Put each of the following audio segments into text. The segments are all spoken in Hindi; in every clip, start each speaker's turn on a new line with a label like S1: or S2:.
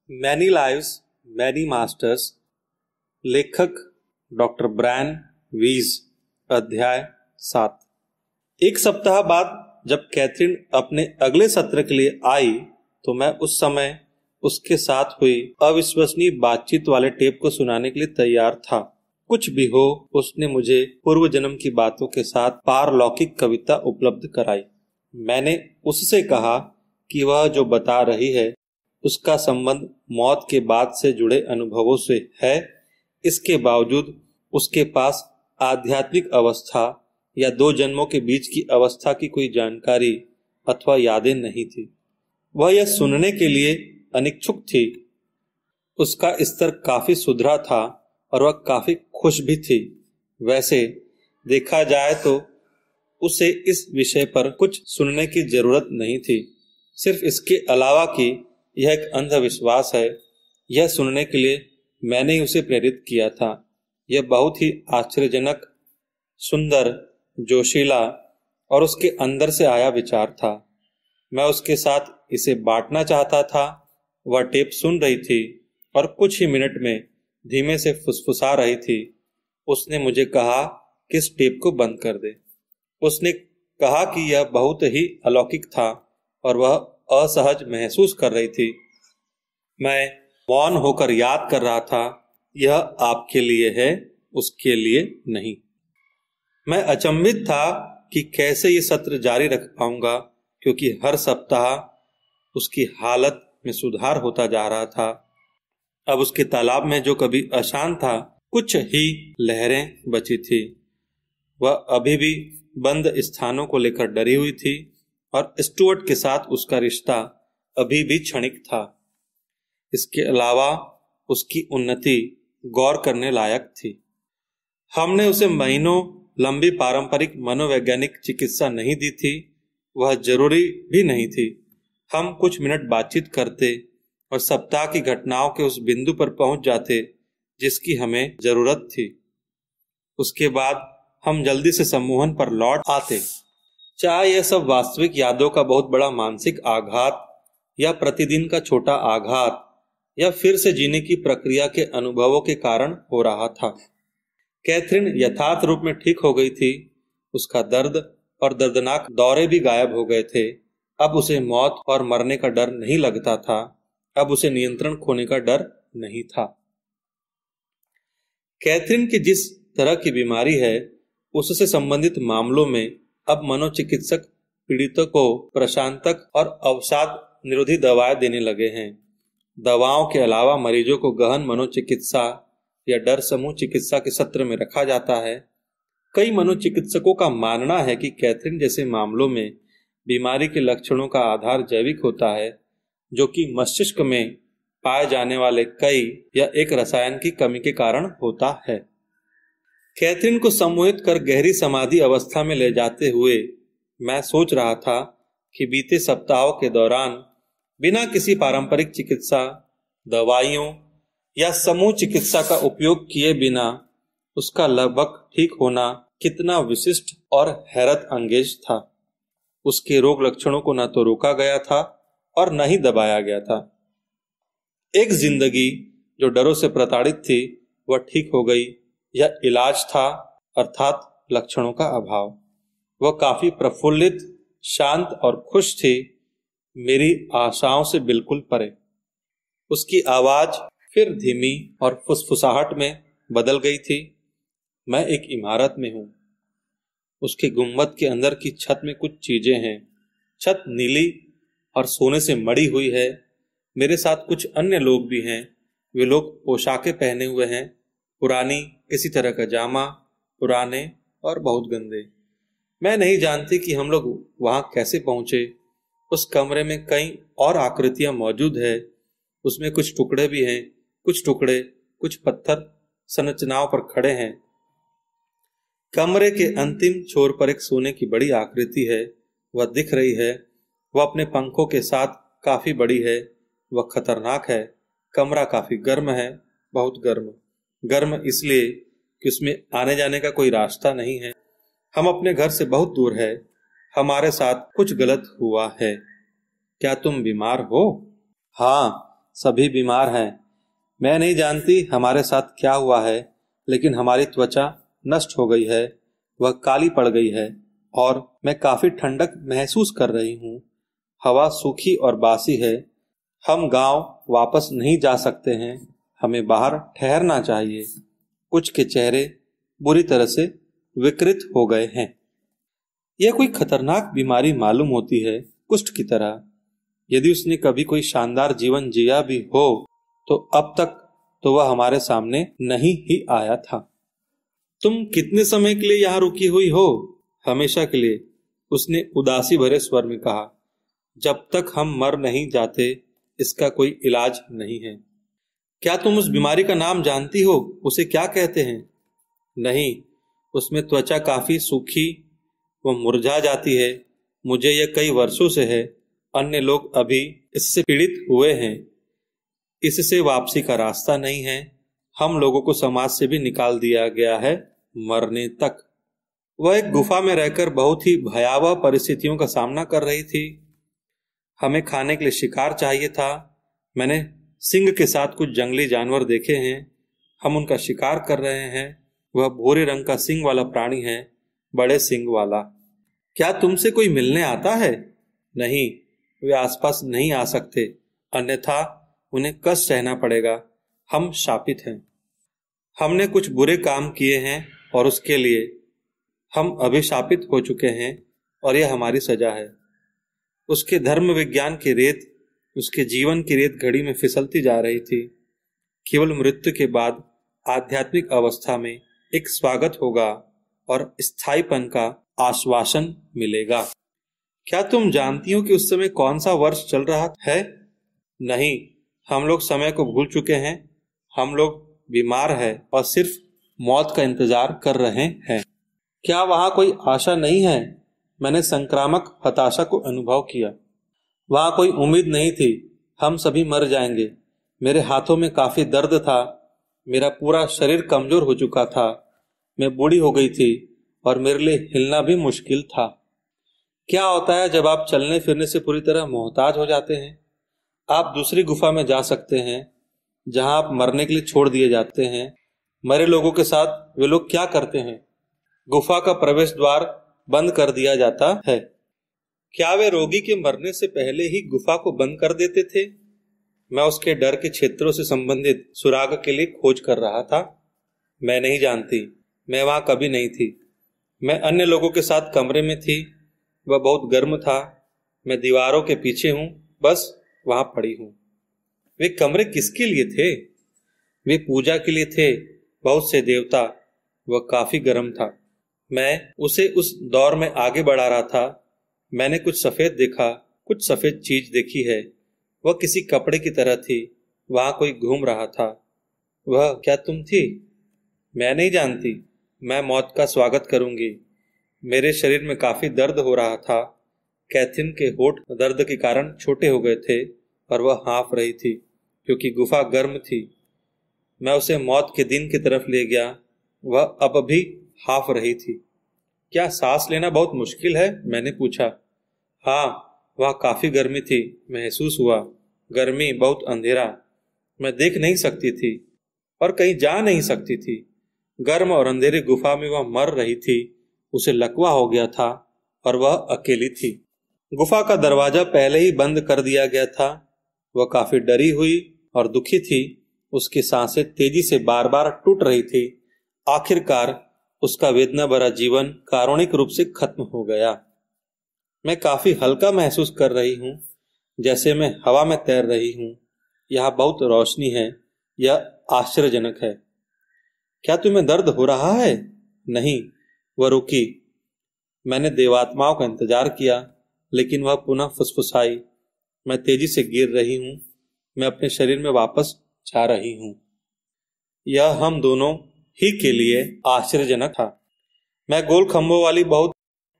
S1: Many lives many masters. लेखक डॉक्टर ब्रायन वीज। अध्याय 7। एक सप्ताह बाद जब कैथरीन अपने अगले सत्र के लिए आई तो मैं उस समय उसके साथ हुई अविश्वसनीय बातचीत वाले टेप को सुनाने के लिए तैयार था। कुछ भी हो, उसने मुझे पूर्व जन्म की बातों के साथ पारलौकिक कविता उपलब्ध कराई। मैंने उससे कहा कि वह जो बता रही है उसका संबंध मौत के बाद से जुड़े अनुभवों से है। इसके बावजूद उसके पास आध्यात्मिक अवस्था या 2 जन्मों के बीच की अवस्था की कोई जानकारी अथवा यादें नहीं थी। वह यह सुनने के लिए अनिच्छुक थी। उसका स्तर काफी सुधरा था और वह काफी खुश भी थी। वैसे देखा जाए तो उसे इस विषय पर कुछ सुनने की जरूरत नहीं थी, सिर्फ इसके अलावा कि यह एक अंधविश्वास है। यह सुनने के लिए मैंने ही उसे प्रेरित किया था। यह बहुत ही आश्चर्यजनक, सुंदर, जोशीला और उसके अंदर से आया विचार था। मैं उसके साथ इसे बांटना चाहता था। वह टेप सुन रही थी और कुछ ही मिनट में धीमे से फुसफुसा रही थी। उसने मुझे कहा कि इस टेप को बंद कर दे। उसने कहा कि यह बहुत ही अलौकिक था और वह असहज महसूस कर रही थी। मैं मौन होकर याद कर रहा था, यह आपके लिए है, उसके लिए नहीं। मैं अचंभित था कि कैसे ये सत्र जारी रख पाऊंगा, क्योंकि हर सप्ताह उसकी हालत में सुधार होता जा रहा था। अब उसके तालाब में जो कभी अशांत था, कुछ ही लहरें बची थी। वह अभी भी बंद स्थानों को लेकर डरी हुई थी और स्टुअर्ट के साथ उसका रिश्ता अभी भी क्षणिक था। इसके अलावा उसकी उन्नति गौर करने लायक थी। हमने उसे महीनों लंबी पारंपरिक मनोवैज्ञानिक चिकित्सा नहीं दी थी। वह जरूरी भी नहीं थी। हम कुछ मिनट बातचीत करते और सप्ताह की घटनाओं के उस बिंदु पर पहुंच जाते जिसकी हमें जरूरत थी। उसके बाद हम जल्दी से सम्मोहन पर लौट आते। चाहे यह सब वास्तविक यादों का बहुत बड़ा मानसिक आघात या प्रतिदिन का छोटा आघात या फिर से जीने की प्रक्रिया के अनुभवों के कारण हो रहा था। कैथरीन यथार्थ रूप में ठीक हो गई थी। उसका दर्द और दर्दनाक दौरे भी गायब हो गए थे। अब उसे मौत और मरने का डर नहीं लगता था। अब उसे नियंत्रण खोने का डर नहीं था। कैथरीन की जिस तरह की बीमारी है उससे संबंधित मामलों में अब मनोचिकित्सक पीड़ितों को प्रशांतक और अवसाद निरोधी दवाएं देने लगे हैं। दवाओं के अलावा मरीजों को गहन मनोचिकित्सा या डर समूह चिकित्सा के सत्र में रखा जाता है। कई मनोचिकित्सकों का मानना है कि कैथरीन जैसे मामलों में बीमारी के लक्षणों का आधार जैविक होता है, जो कि मस्तिष्क में पाए जाने वाले कई या एक रसायन की कमी के कारण होता है। कैथरीन को सम्मोहित कर गहरी समाधि अवस्था में ले जाते हुए मैं सोच रहा था कि बीते सप्ताहों के दौरान बिना किसी पारंपरिक चिकित्सा, दवाइयों या समूह चिकित्सा का उपयोग किए बिना उसका लगभग ठीक होना कितना विशिष्ट और हैरत अंगेज था। उसके रोग लक्षणों को न तो रोका गया था और न ही दबाया गया था। एक जिंदगी जो डरों से प्रताड़ित थी वह ठीक हो गई। यह इलाज था, अर्थात लक्षणों का अभाव। वह काफी प्रफुल्लित, शांत और खुश थी, मेरी आशाओं से बिल्कुल परे। उसकी आवाज फिर धीमी और फुसफुसाहट में बदल गई थी। मैं एक इमारत में हूँ। उसके गुंबद के अंदर की छत में कुछ चीजें हैं। छत नीली और सोने से मड़ी हुई है। मेरे साथ कुछ अन्य लोग भी हैं। वे लोग पोशाकें पहने हुए हैं, पुरानी किसी तरह का जामा, पुराने और बहुत गंदे। मैं नहीं जानती कि हम लोग वहां कैसे पहुंचे। उस कमरे में कई और आकृतियां मौजूद है। उसमें कुछ टुकड़े भी हैं। कुछ टुकड़े कुछ पत्थर संरचनाओं पर खड़े हैं। कमरे के अंतिम छोर पर एक सोने की बड़ी आकृति है। वह दिख रही है। वह अपने पंखों के साथ काफी बड़ी है। वह खतरनाक है। कमरा काफी गर्म है, बहुत गर्म। गर्म इसलिए कि उसमें आने जाने का कोई रास्ता नहीं है। हम अपने घर से बहुत दूर है। हमारे साथ कुछ गलत हुआ है। क्या तुम बीमार हो? हाँ, सभी बीमार हैं। मैं नहीं जानती हमारे साथ क्या हुआ है, लेकिन हमारी त्वचा नष्ट हो गई है, वह काली पड़ गई है और मैं काफी ठंडक महसूस कर रही हूँ। हवा सूखी और बासी है। हम गांव वापस नहीं जा सकते हैं, हमें बाहर ठहरना चाहिए। कुछ के चेहरे बुरी तरह से विकृत हो गए हैं। यह कोई खतरनाक बीमारी मालूम होती है, कुष्ठ की तरह। यदि उसने कभी कोई शानदार जीवन जिया भी हो तो अब तक तो वह हमारे सामने नहीं ही आया था। तुम कितने समय के लिए यहाँ रुकी हुई हो? हमेशा के लिए, उसने उदासी भरे स्वर में कहा। जब तक हम मर नहीं जाते इसका कोई इलाज नहीं है। क्या तुम उस बीमारी का नाम जानती हो? उसे क्या कहते हैं? नहीं, उसमें त्वचा काफी सूखी व मुरझा जाती है। मुझे यह कई वर्षों से है। अन्य लोग अभी इससे पीड़ित हुए हैं। इससे वापसी का रास्ता नहीं है। हम लोगों को समाज से भी निकाल दिया गया है, मरने तक। वह एक गुफा में रहकर बहुत ही भयावह परिस्थितियों का सामना कर रही थी। हमें खाने के लिए शिकार चाहिए था। मैंने सिंह के साथ कुछ जंगली जानवर देखे हैं। हम उनका शिकार कर रहे हैं। वह भूरे रंग का सिंग वाला प्राणी है, बड़े सिंग वाला। क्या तुमसे कोई मिलने आता है? नहीं, वे आसपास नहीं आ सकते, अन्यथा उन्हें कष्ट सहना पड़ेगा। हम शापित हैं। हमने कुछ बुरे काम किए हैं और उसके लिए हम अभिशापित हो चुके हैं और यह हमारी सजा है। उसके धर्म विज्ञान की रेत, उसके जीवन की रेत घड़ी में फिसलती जा रही थी। केवल मृत्यु के बाद आध्यात्मिक अवस्था में एक स्वागत होगा और स्थायीपन का आश्वासन मिलेगा। क्या तुम जानती हो कि उस समय कौन सा वर्ष चल रहा है? नहीं, हम लोग समय को भूल चुके हैं। हम लोग बीमार हैं और सिर्फ मौत का इंतजार कर रहे हैं। क्या वहां कोई आशा नहीं है? मैंने संक्रामक हताशा को अनुभव किया। वहां कोई उम्मीद नहीं थी। हम सभी मर जाएंगे। मेरे हाथों में काफी दर्द था। मेरा पूरा शरीर कमजोर हो चुका था। मैं बूढ़ी हो गई थी और मेरे लिए हिलना भी मुश्किल था। क्या होता है जब आप चलने फिरने से पूरी तरह मोहताज हो जाते हैं? आप दूसरी गुफा में जा सकते हैं जहां आप मरने के लिए छोड़ दिए जाते हैं। मरे लोगों के साथ वे लोग क्या करते हैं? गुफा का प्रवेश द्वार बंद कर दिया जाता है। क्या वे रोगी के मरने से पहले ही गुफा को बंद कर देते थे? मैं उसके डर के क्षेत्रों से संबंधित सुराग के लिए खोज कर रहा था। मैं नहीं जानती, मैं वहां कभी नहीं थी। मैं अन्य लोगों के साथ कमरे में थी। वह बहुत गर्म था। मैं दीवारों के पीछे हूं, बस वहां पड़ी हूं। वे कमरे किसके लिए थे? वे पूजा के लिए थे, बहुत से देवता। वह काफी गर्म था। मैं उसे उस दौर में आगे बढ़ा रहा था। मैंने कुछ सफेद देखा, कुछ सफेद चीज देखी है। वह किसी कपड़े की तरह थी। वहां कोई घूम रहा था। वह क्या तुम थी? मैं नहीं जानती। मैं मौत का स्वागत करूंगी। मेरे शरीर में काफी दर्द हो रहा था। कैथरीन के होठ दर्द के कारण छोटे हो गए थे और वह हाँफ रही थी क्योंकि गुफा गर्म थी। मैं उसे मौत के दिन की तरफ ले गया। वह अब भी हाँफ रही थी। क्या सांस लेना बहुत मुश्किल है? मैंने पूछा। हाँ, वह काफी गर्मी थी, महसूस हुआ। गर्मी, बहुत अंधेरा। मैं देख नहीं सकती थी और कहीं जा नहीं सकती थी। गर्म और अंधेरे गुफा में वह मर रही थी। उसे लकवा हो गया था और वह अकेली थी। गुफा का दरवाजा पहले ही बंद कर दिया गया था। वह काफी डरी हुई और दुखी थी। उसकी सांसें तेजी से बार बार टूट रही थी। आखिरकार उसका वेदना भरा जीवन कारुणिक रूप से खत्म हो गया। मैं काफी हल्का महसूस कर रही हूँ, जैसे मैं हवा में तैर रही हूँ। यहाँ बहुत रोशनी है। यह आश्चर्यजनक है। क्या तुम्हें दर्द हो रहा है? नहीं, वह रुकी। मैंने देवात्माओं का इंतजार किया, लेकिन वह पुनः फुसफुसाई। मैं तेजी से गिर रही हूँ। मैं अपने शरीर में वापस जा रही हूँ। यह हम दोनों ही के लिए आश्चर्यजनक था। मैं गोल खंभों वाली बहुत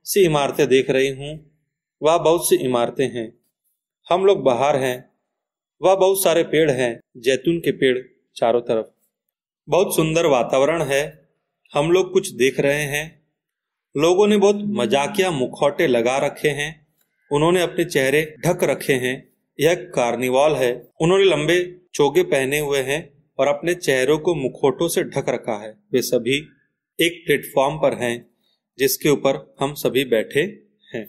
S1: सी इमारतें देख रही हूँ। वह बहुत सी इमारतें हैं। हम लोग बाहर हैं। वह बहुत सारे पेड़ हैं, जैतून के पेड़ चारों तरफ। बहुत सुंदर वातावरण है। हम लोग कुछ देख रहे हैं। लोगों ने बहुत मजाकिया मुखौटे लगा रखे हैं। उन्होंने अपने चेहरे ढक रखे हैं। यह कार्निवाल है। उन्होंने लंबे चोगे पहने हुए हैं और अपने चेहरों को मुखौटों से ढक रखा है। वे सभी एक प्लेटफॉर्म पर हैं जिसके ऊपर हम सभी बैठे हैं।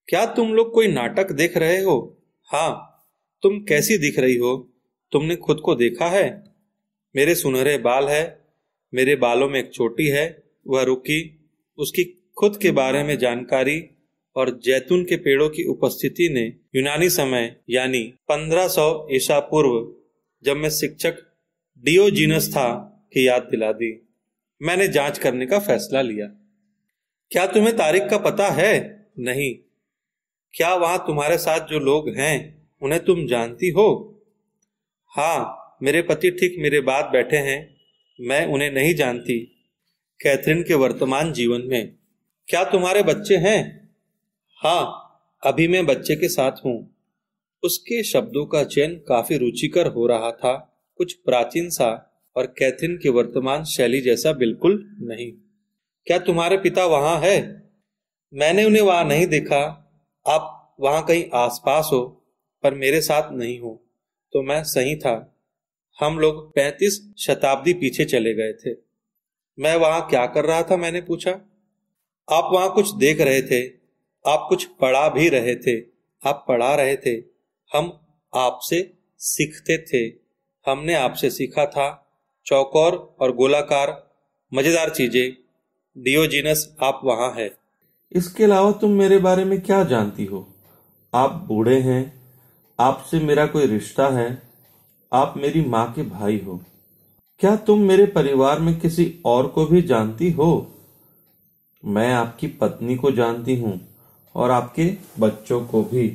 S1: क्या तुम लोग कोई नाटक देख रहे हो? हाँ। तुम कैसी दिख रही हो? तुमने खुद को देखा है? मेरे सुनहरे बाल है, मेरे बालों में एक चोटी है। वह रुकी। उसकी खुद के बारे में जानकारी और जैतून के पेड़ों की उपस्थिति ने यूनानी समय यानी 1500 ईसा पूर्व, जब मैं शिक्षक डियोजीनस था, की याद दिला दी। मैंने जांच करने का फैसला लिया। क्या तुम्हें तारीख का पता है? नहीं। क्या वहां तुम्हारे साथ जो लोग हैं उन्हें तुम जानती हो? हाँ, मेरे पति ठीक मेरे बाद बैठे हैं। मैं उन्हें नहीं जानती। कैथरीन के वर्तमान जीवन में। क्या तुम्हारे बच्चे हैं? हाँ, अभी मैं बच्चे के साथ हूँ। उसके शब्दों का चयन काफी रुचिकर हो रहा था, कुछ प्राचीन सा और कैथरीन के वर्तमान शैली जैसा बिल्कुल नहीं। क्या तुम्हारे पिता वहां है? मैंने उन्हें वहां नहीं देखा। आप वहां कहीं आसपास हो, पर मेरे साथ नहीं हो। तो मैं सही था। हम लोग 35 शताब्दी पीछे चले गए थे। मैं वहां क्या कर रहा था? मैंने पूछा। आप वहां कुछ देख रहे थे। आप कुछ पढ़ा भी रहे थे। आप पढ़ा रहे थे। हम आपसे सीखते थे। हमने आपसे सीखा था चौकोर और गोलाकार मजेदार चीजें। डियोजीनस, आप वहां है।
S2: इसके अलावा तुम मेरे बारे में क्या जानती हो? आप बूढ़े हैं। आपसे मेरा कोई रिश्ता है। आप मेरी माँ के भाई हो। क्या तुम मेरे परिवार में किसी और को भी जानती हो? मैं आपकी पत्नी को जानती हूँ और आपके बच्चों को भी।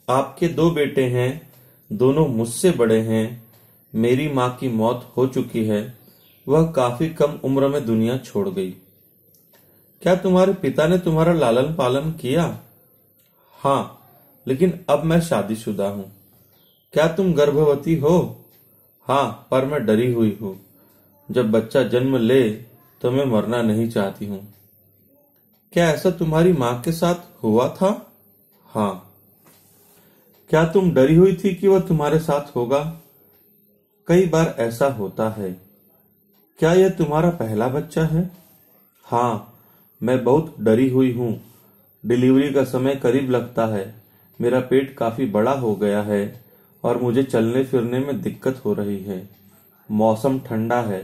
S2: आपके 2 बेटे हैं, दोनों मुझसे बड़े हैं। मेरी माँ की मौत हो चुकी है। वह काफी कम उम्र में दुनिया छोड़ गई। क्या तुम्हारे पिता ने तुम्हारा लालन पालन किया? हाँ, लेकिन अब मैं शादीशुदा हूँ। क्या तुम गर्भवती हो? हाँ, पर मैं डरी हुई हूँ। जब बच्चा जन्म ले तो मैं मरना नहीं चाहती हूँ। क्या ऐसा तुम्हारी माँ के साथ हुआ था? हाँ। क्या तुम डरी हुई थी कि वह तुम्हारे साथ होगा? कई बार ऐसा होता है। क्या यह तुम्हारा पहला बच्चा है? हाँ, मैं बहुत डरी हुई हूँ। डिलीवरी का समय करीब लगता है। मेरा पेट काफी बड़ा हो गया है और मुझे चलने फिरने में दिक्कत हो रही है। मौसम ठंडा है।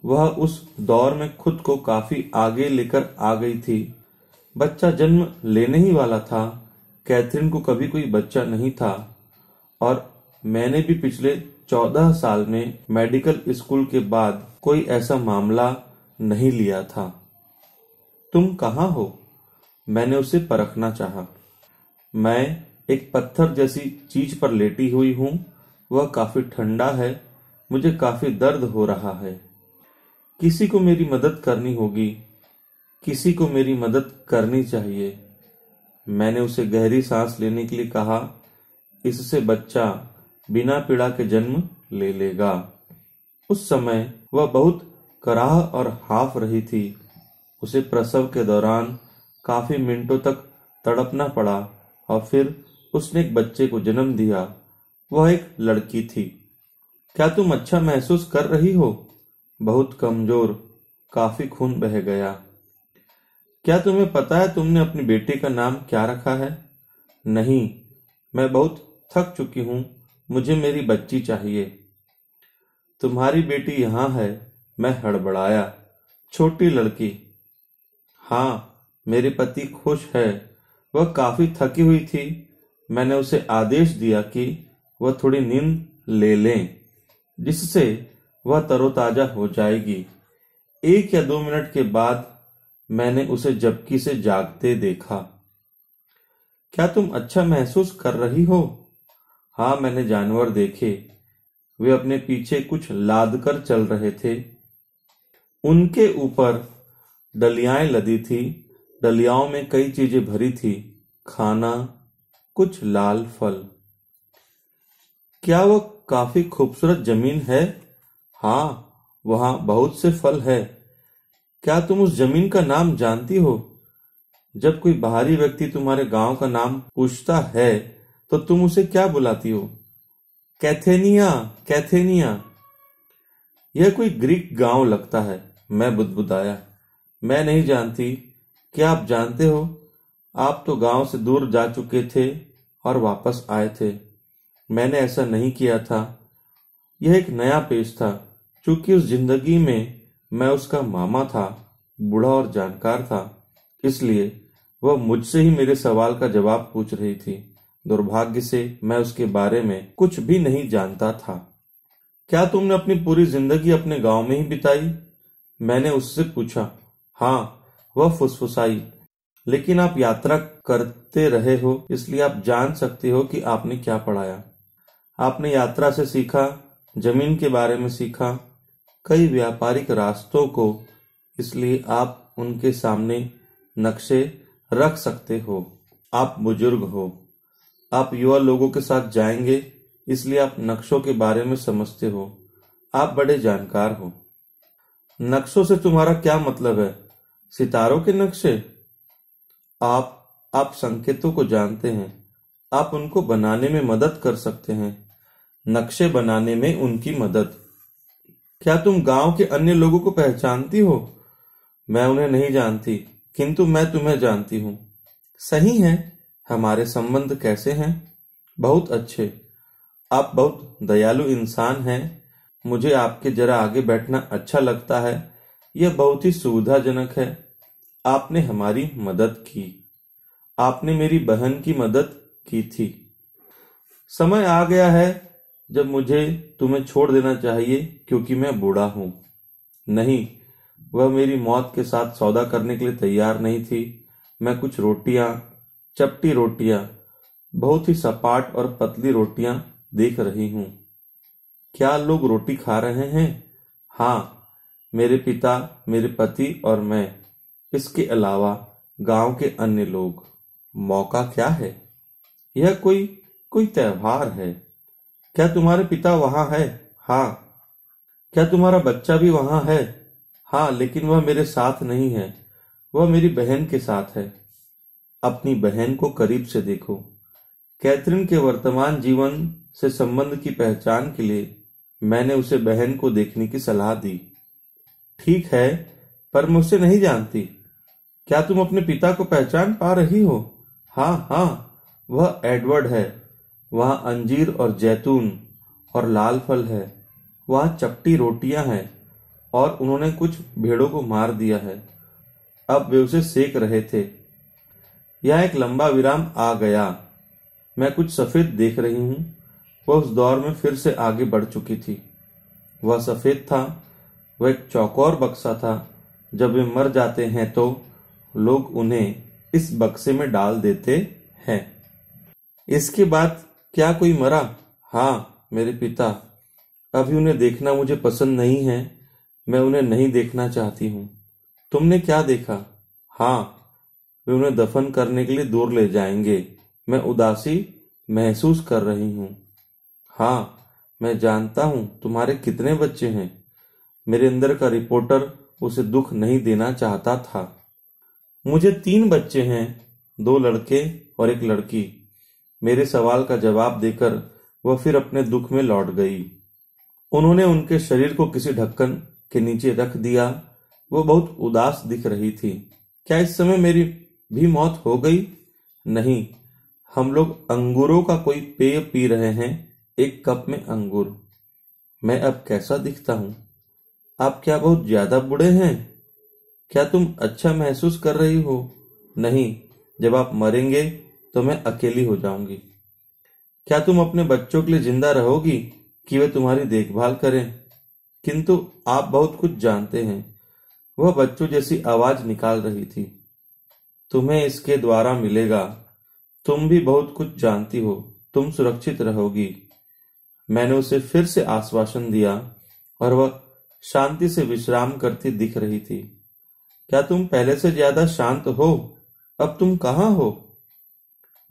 S2: वह उस दौर में खुद को काफी आगे लेकर आ गई थी। बच्चा जन्म लेने ही वाला था। कैथरीन को कभी कोई बच्चा नहीं था और मैंने भी पिछले 14 साल में मेडिकल स्कूल के बाद कोई ऐसा मामला नहीं लिया था। तुम कहाँ हो? मैंने उसे परखना चाहा। मैं एक पत्थर जैसी चीज पर लेटी हुई हूँ। वह काफी ठंडा है। मुझे काफी दर्द हो रहा है। किसी को मेरी मदद करनी होगी। किसी को मेरी मदद करनी चाहिए। मैंने उसे गहरी सांस लेने के लिए कहा। इससे बच्चा बिना पीड़ा के जन्म ले लेगा। उस समय वह बहुत कराह और हाफ रही थी। उसे प्रसव के दौरान काफी मिनटों तक तड़पना पड़ा और फिर उसने एक बच्चे को जन्म दिया। वह एक लड़की थी। क्या तुम अच्छा महसूस कर रही हो? बहुत कमजोर। काफी खून बह गया। क्या तुम्हें पता है तुमने अपनी बेटी का नाम क्या रखा है? नहीं, मैं बहुत थक चुकी हूँ। मुझे मेरी बच्ची चाहिए। तुम्हारी बेटी यहाँ है। मैं हड़बड़ाया। छोटी लड़की। हाँ, मेरे पति खुश है। वह काफी थकी हुई थी। मैंने उसे आदेश दिया कि वह थोड़ी नींद ले लें, जिससे वह तरोताजा हो जाएगी। 1 या 2 मिनट के बाद मैंने उसे झपकी से जागते देखा। क्या तुम अच्छा महसूस कर रही हो? हाँ, मैंने जानवर देखे। वे अपने पीछे कुछ लाद कर चल रहे थे। उनके ऊपर डलियाएं लदी थी। डलियाओं में कई चीजें भरी थी। खाना, कुछ लाल फल। क्या वह काफी खूबसूरत जमीन है? हाँ, वहां बहुत से फल है। क्या तुम उस जमीन का नाम जानती हो? जब कोई बाहरी व्यक्ति तुम्हारे गांव का नाम पूछता है तो तुम उसे क्या बुलाती हो? कैथेनिया, कैथेनिया। यह कोई ग्रीक गांव लगता है, मैं बुदबुदाया। मैं नहीं जानती। क्या आप जानते हो? आप तो गांव से दूर जा चुके थे और वापस आए थे। मैंने ऐसा नहीं किया था। यह एक नया पेश था, क्योंकि उस जिंदगी में मैं उसका मामा था, बूढ़ा और जानकार था। इसलिए वह मुझसे ही मेरे सवाल का जवाब पूछ रही थी। दुर्भाग्य से मैं उसके बारे में कुछ भी नहीं जानता था। क्या तुमने अपनी पूरी जिंदगी अपने गांव में ही बिताई? मैंने उससे पूछा। हाँ, वह फुसफुसाई। लेकिन आप यात्रा करते रहे हो, इसलिए आप जान सकते हो कि आपने क्या पढ़ाया। आपने यात्रा से सीखा, जमीन के बारे में सीखा, कई व्यापारिक रास्तों को, इसलिए आप उनके सामने नक्शे रख सकते हो। आप बुजुर्ग हो, आप युवा लोगों के साथ जाएंगे, इसलिए आप नक्शों के बारे में समझते हो। आप बड़े जानकार हो। नक्शों से तुम्हारा क्या मतलब है? सितारों के नक्शे? आप संकेतों को जानते हैं। आप उनको बनाने में मदद कर सकते हैं। नक्शे बनाने में उनकी मदद। क्या तुम गांव के अन्य लोगों को पहचानती हो? मैं उन्हें नहीं जानती, किंतु मैं तुम्हें जानती हूँ। सही है। हमारे संबंध कैसे हैं? बहुत अच्छे। आप बहुत दयालु इंसान हैं। मुझे आपके जरा आगे बैठना अच्छा लगता है। यह बहुत ही सुविधाजनक है। आपने हमारी मदद की। आपने मेरी बहन की मदद की थी। समय आ गया है जब मुझे तुम्हें छोड़ देना चाहिए, क्योंकि मैं बूढ़ा हूं। नहीं, वह मेरी मौत के साथ सौदा करने के लिए तैयार नहीं थी। मैं कुछ रोटियां, चपटी रोटियां, बहुत ही सपाट और पतली रोटियां देख रही हूं। क्या लोग रोटी खा रहे हैं? हाँ, मेरे पिता, मेरे पति और मैं। इसके अलावा गांव के अन्य लोग। मौका क्या है? यह कोई कोई त्योहार है। क्या तुम्हारे पिता वहां है? हाँ। क्या तुम्हारा बच्चा भी वहां है? हाँ, लेकिन वह मेरे साथ नहीं है। वह मेरी बहन के साथ है। अपनी बहन को करीब से देखो। कैथरीन के वर्तमान जीवन से संबंध की पहचान के लिए मैंने उसे बहन को देखने की सलाह दी। ठीक है, पर मैं उसे नहीं जानती। क्या तुम अपने पिता को पहचान पा रही हो? हाँ हाँ, वह एडवर्ड है। वहाँ अंजीर और जैतून और लाल फल है। वहाँ चपटी रोटियां हैं और उन्होंने कुछ भेड़ों को मार दिया है। अब वे उसे सेक रहे थे। यहाँ एक लंबा विराम आ गया। मैं कुछ सफेद देख रही हूँ। वह उस दौर में फिर से आगे बढ़ चुकी थी। वह सफेद था। वह एक चौकोर बक्सा था। जब वे मर जाते हैं तो लोग उन्हें इस बक्से में डाल देते हैं। इसके बाद क्या कोई मरा? हाँ, मेरे पिता। अभी उन्हें देखना मुझे पसंद नहीं है। मैं उन्हें नहीं देखना चाहती हूँ। तुमने क्या देखा? हाँ, वे उन्हें दफन करने के लिए दूर ले जाएंगे। मैं उदासी महसूस कर रही हूँ। हाँ, मैं जानता हूँ तुम्हारे कितने बच्चे हैं। मेरे अंदर का रिपोर्टर उसे दुख नहीं देना चाहता था। मुझे 3 बच्चे हैं, 2 लड़के और 1 लड़की। मेरे सवाल का जवाब देकर वह फिर अपने दुख में लौट गई। उन्होंने उनके शरीर को किसी ढक्कन के नीचे रख दिया। वो बहुत उदास दिख रही थी। क्या इस समय मेरी भी मौत हो गई? नहीं, हम लोग अंगूरों का कोई पेय पी रहे हैं, 1 कप में अंगूर। मैं अब कैसा दिखता हूँ? आप क्या बहुत ज्यादा बूढ़े हैं? क्या तुम अच्छा महसूस कर रही हो? नहीं, जब आप मरेंगे तो मैं अकेली हो जाऊंगी। क्या तुम अपने बच्चों के लिए जिंदा रहोगी कि वे तुम्हारी देखभाल करें? किंतु आप बहुत कुछ जानते हैं। वह बच्चों जैसी आवाज निकाल रही थी। तुम्हें इसके द्वारा मिलेगा। तुम भी बहुत कुछ जानती हो। तुम सुरक्षित रहोगी। मैंने उसे फिर से आश्वासन दिया और वह शांति से विश्राम करती दिख रही थी। क्या तुम पहले से ज्यादा शांत हो? अब तुम कहाँ हो?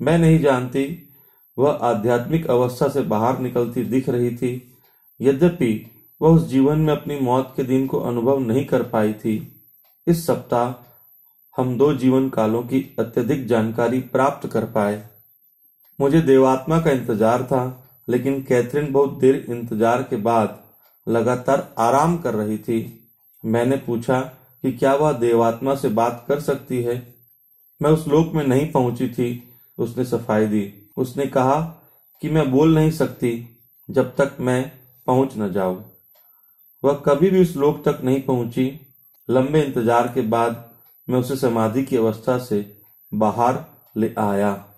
S2: मैं नहीं जानती। वह आध्यात्मिक अवस्था से बाहर निकलती दिख रही थी। यद्यपि वह उस जीवन में अपनी मौत के दिन को अनुभव नहीं कर पाई थी। इस सप्ताह हम 2 जीवन कालों की अत्यधिक जानकारी प्राप्त कर पाए। मुझे देवात्मा का इंतजार था, लेकिन कैथरीन बहुत देर इंतजार के बाद लगातार आराम कर रही थी। मैंने पूछा कि क्या वह देवात्मा से बात कर सकती है। मैं उस लोक में नहीं पहुंची थी। उसने सफाई दी। उसने कहा कि मैं बोल नहीं सकती जब तक मैं पहुंच न जाऊं। वह कभी भी उस लोक तक नहीं पहुंची। लंबे इंतजार के बाद मैं उसे समाधि की अवस्था से बाहर ले आया।